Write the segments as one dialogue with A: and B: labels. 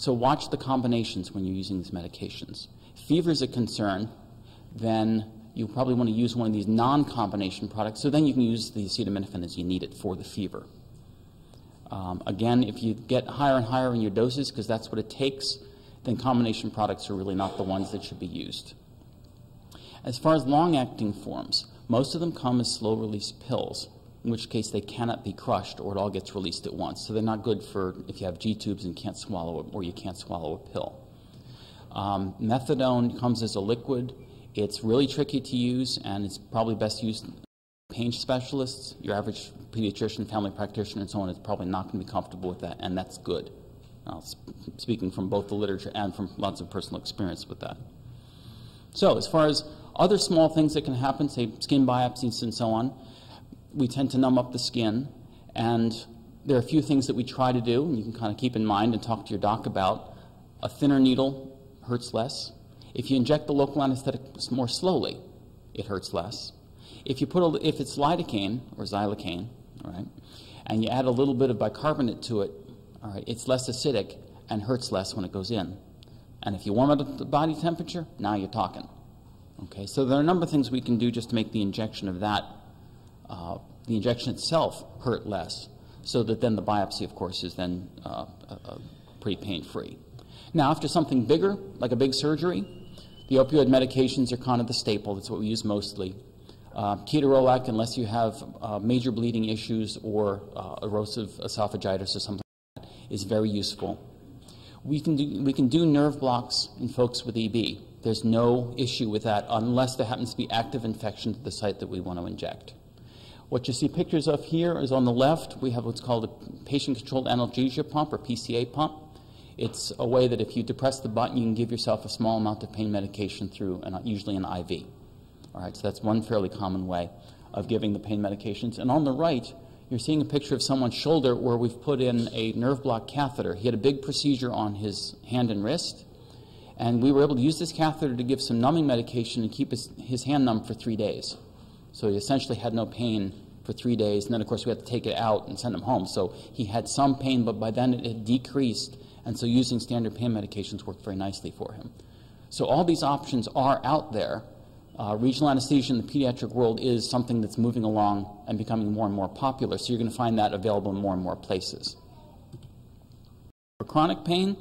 A: So watch the combinations when you're using these medications. If fever is a concern, then you probably want to use one of these non-combination products, so then you can use the acetaminophen as you need it for the fever. Again, if you get higher and higher in your doses, because that's what it takes, then combination products are really not the ones that should be used. As far as long-acting forms, most of them come as slow-release pills, in which case they cannot be crushed or it all gets released at once. So they're not good for if you have G-tubes and can't swallow it, or you can't swallow a pill. Methadone comes as a liquid. It's really tricky to use, and it's probably best used pain specialists. Your average pediatrician, family practitioner, and so on is probably not going to be comfortable with that, and that's good. Speaking from both the literature and from lots of personal experience with that. So as far as other small things that can happen, say skin biopsies and so on, we tend to numb up the skin, and there are a few things that we try to do, and you can kind of keep in mind and talk to your doc about. A thinner needle hurts less. If you inject the local anesthetic more slowly, it hurts less. If it's lidocaine or xylocaine, all right, and you add a little bit of bicarbonate to it, all right, it's less acidic and hurts less when it goes in. And if you warm up the body temperature, now you're talking. Okay, so there are a number of things we can do just to make the injection of that, the injection itself, hurt less, so that then the biopsy, of course, is then pretty pain-free. Now, after something bigger, like a big surgery, the opioid medications are kind of the staple. That's what we use mostly. Ketorolac, unless you have major bleeding issues or erosive esophagitis or something like that, is very useful. We can do nerve blocks in folks with EB. There's no issue with that unless there happens to be active infection to the site that we want to inject. What you see pictures of here is on the left, we have what's called a patient-controlled analgesia pump, or PCA pump. It's a way that if you depress the button, you can give yourself a small amount of pain medication through usually an IV. All right, so that's one fairly common way of giving the pain medications. And on the right, you're seeing a picture of someone's shoulder where we've put in a nerve block catheter. He had a big procedure on his hand and wrist, and we were able to use this catheter to give some numbing medication and keep his hand numb for 3 days. So he essentially had no pain for 3 days, and then of course we had to take it out and send him home. So he had some pain, but by then it had decreased, and so using standard pain medications worked very nicely for him. So all these options are out there. Regional anesthesia in the pediatric world is something that's moving along and becoming more and more popular, so you're going to find that available in more and more places. For chronic pain,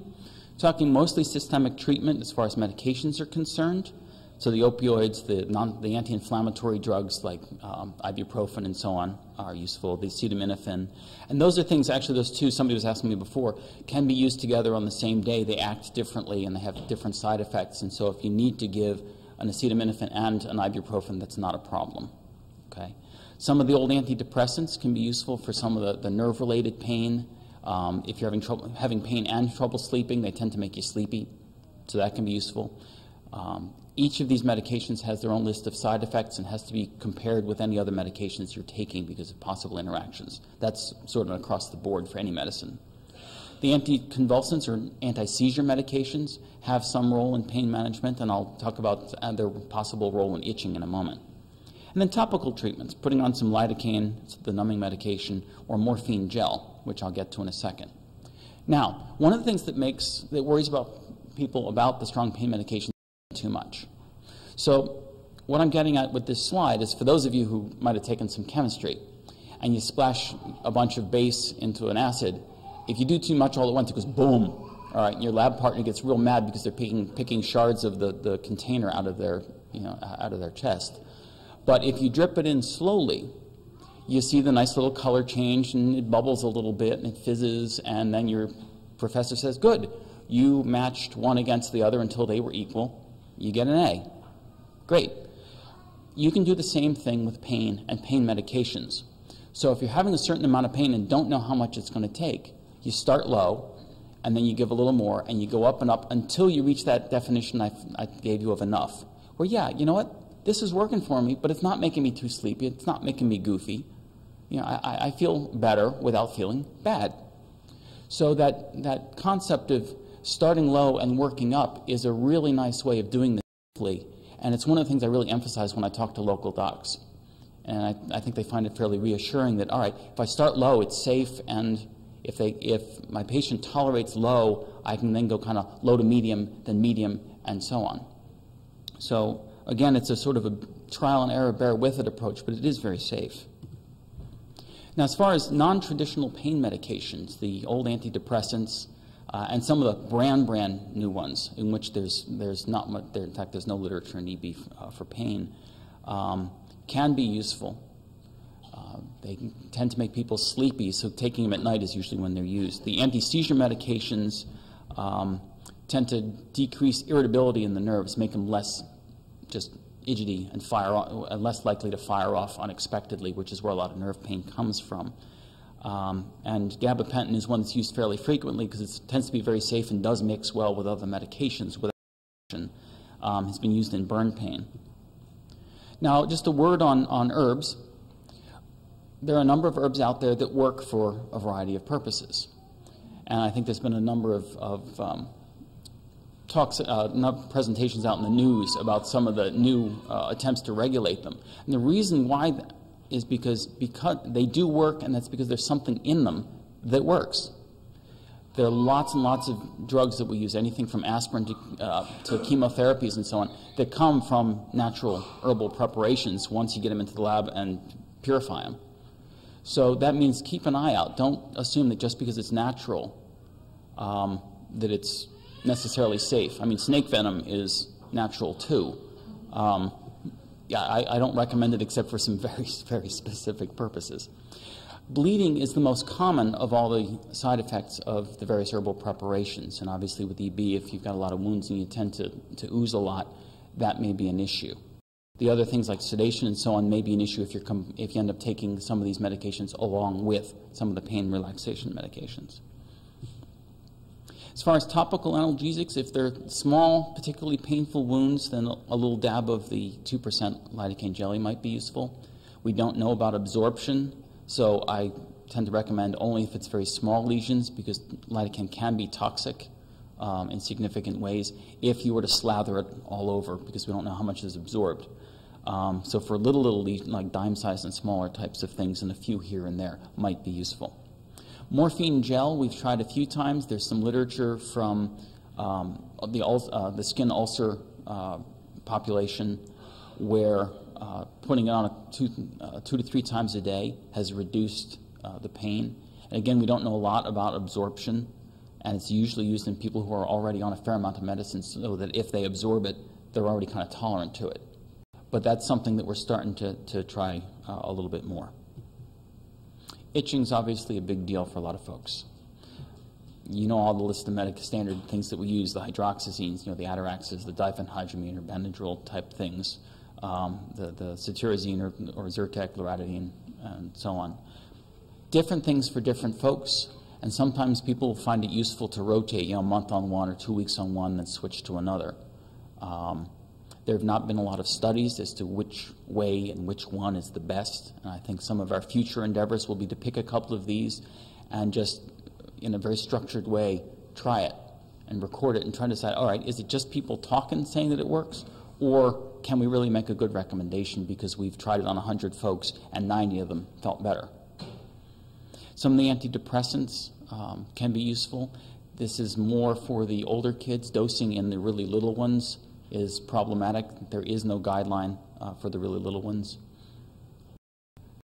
A: talking mostly systemic treatment as far as medications are concerned. So the opioids, the anti-inflammatory drugs like ibuprofen and so on are useful, the acetaminophen. And those are things, actually those two, somebody was asking me before, can be used together on the same day. They act differently and they have different side effects. And so if you need to give an acetaminophen and an ibuprofen, that's not a problem. Okay. Some of the old antidepressants can be useful for some of the nerve-related pain. If you're having pain and trouble sleeping, they tend to make you sleepy, so that can be useful. Each of these medications has their own list of side effects and has to be compared with any other medications you're taking because of possible interactions. That's sort of across the board for any medicine. The anticonvulsants or anti-seizure medications have some role in pain management, and I'll talk about their possible role in itching in a moment. And then topical treatments, putting on some lidocaine, the numbing medication, or morphine gel, which I'll get to in a second. Now, one of the things that worries about people about the strong pain medication is too much. So what I'm getting at with this slide is for those of you who might have taken some chemistry and you splash a bunch of base into an acid, if you do too much all at once, it goes boom. All right, and your lab partner gets real mad because they're picking shards of the container out of their chest. But if you drip it in slowly, you see the nice little color change, and it bubbles a little bit, and it fizzes, and then your professor says, good, you matched one against the other until they were equal. You get an A. Great. You can do the same thing with pain and pain medications. So if you're having a certain amount of pain and don't know how much it's going to take, you start low, and then you give a little more, and you go up and up until you reach that definition I gave you of enough. Where, yeah, you know what? This is working for me, but it's not making me too sleepy. It's not making me goofy. You know, I feel better without feeling bad. So that concept of starting low and working up is a really nice way of doing this safely. And it's one of the things I really emphasize when I talk to local docs. And I think they find it fairly reassuring that, all right, if I start low, it's safe and If my patient tolerates low, I can then go kind of low to medium, then medium, and so on. So again, it's a sort of a trial and error, bear with it approach, but it is very safe. Now, as far as non-traditional pain medications, the old antidepressants, and some of the brand new ones, in which there's not much, in fact, there's no literature in EB for pain, can be useful. They tend to make people sleepy, so taking them at night is usually when they're used. The anti-seizure medications tend to decrease irritability in the nerves, make them less just fidgety and less likely to fire off unexpectedly, which is where a lot of nerve pain comes from. And gabapentin is one that's used fairly frequently because it tends to be very safe and does mix well with other medications without has been used in burn pain. Now, just a word on herbs. There are a number of herbs out there that work for a variety of purposes. And I think there's been a number of presentations out in the news about some of the new attempts to regulate them. And the reason why is because they do work, and that's because there's something in them that works. There are lots and lots of drugs that we use, anything from aspirin to chemotherapies and so on, that come from natural herbal preparations once you get them into the lab and purify them. So that means keep an eye out. Don't assume that just because it's natural that it's necessarily safe. I mean, snake venom is natural too. Yeah, I don't recommend it except for some very, very specific purposes. Bleeding is the most common of all the side effects of the various herbal preparations. And obviously with EB, if you've got a lot of wounds and you tend to ooze a lot, that may be an issue. The other things like sedation and so on may be an issue if you end up taking some of these medications along with some of the pain relaxation medications. As far as topical analgesics, if they're small, particularly painful wounds, then a little dab of the 2% lidocaine jelly might be useful. We don't know about absorption, so I tend to recommend only if it's very small lesions, because lidocaine can be toxic in significant ways if you were to slather it all over, because we don't know how much is absorbed. So for little lesions, like dime-sized and smaller types of things, and a few here and there, might be useful. Morphine gel, we've tried a few times. There's some literature from the skin ulcer population where putting it on 2 to 3 times a day has reduced the pain. And again, we don't know a lot about absorption, and it's usually used in people who are already on a fair amount of medicine, so that if they absorb it, they're already kind of tolerant to it. But that's something that we're starting to try a little bit more. Itching's obviously a big deal for a lot of folks. You know all the list of standard things that we use, the hydroxyzines, the Ataraxes, the diphenhydramine or Benadryl type things, the cetirizine or Zyrtec, loratadine, and so on. Different things for different folks, and sometimes people find it useful to rotate, a month on one or 2 weeks on one, then switch to another. There have not been a lot of studies as to which way and which one is the best. And I think some of our future endeavors will be to pick a couple of these and just, in a very structured way, try it and record it and try to decide, all right, is it just people talking, saying that it works? Or can we really make a good recommendation because we've tried it on 100 folks and 90 of them felt better? Some of the antidepressants can be useful. This is more for the older kids. Dosing in the really little ones is problematic. There is no guideline for the really little ones.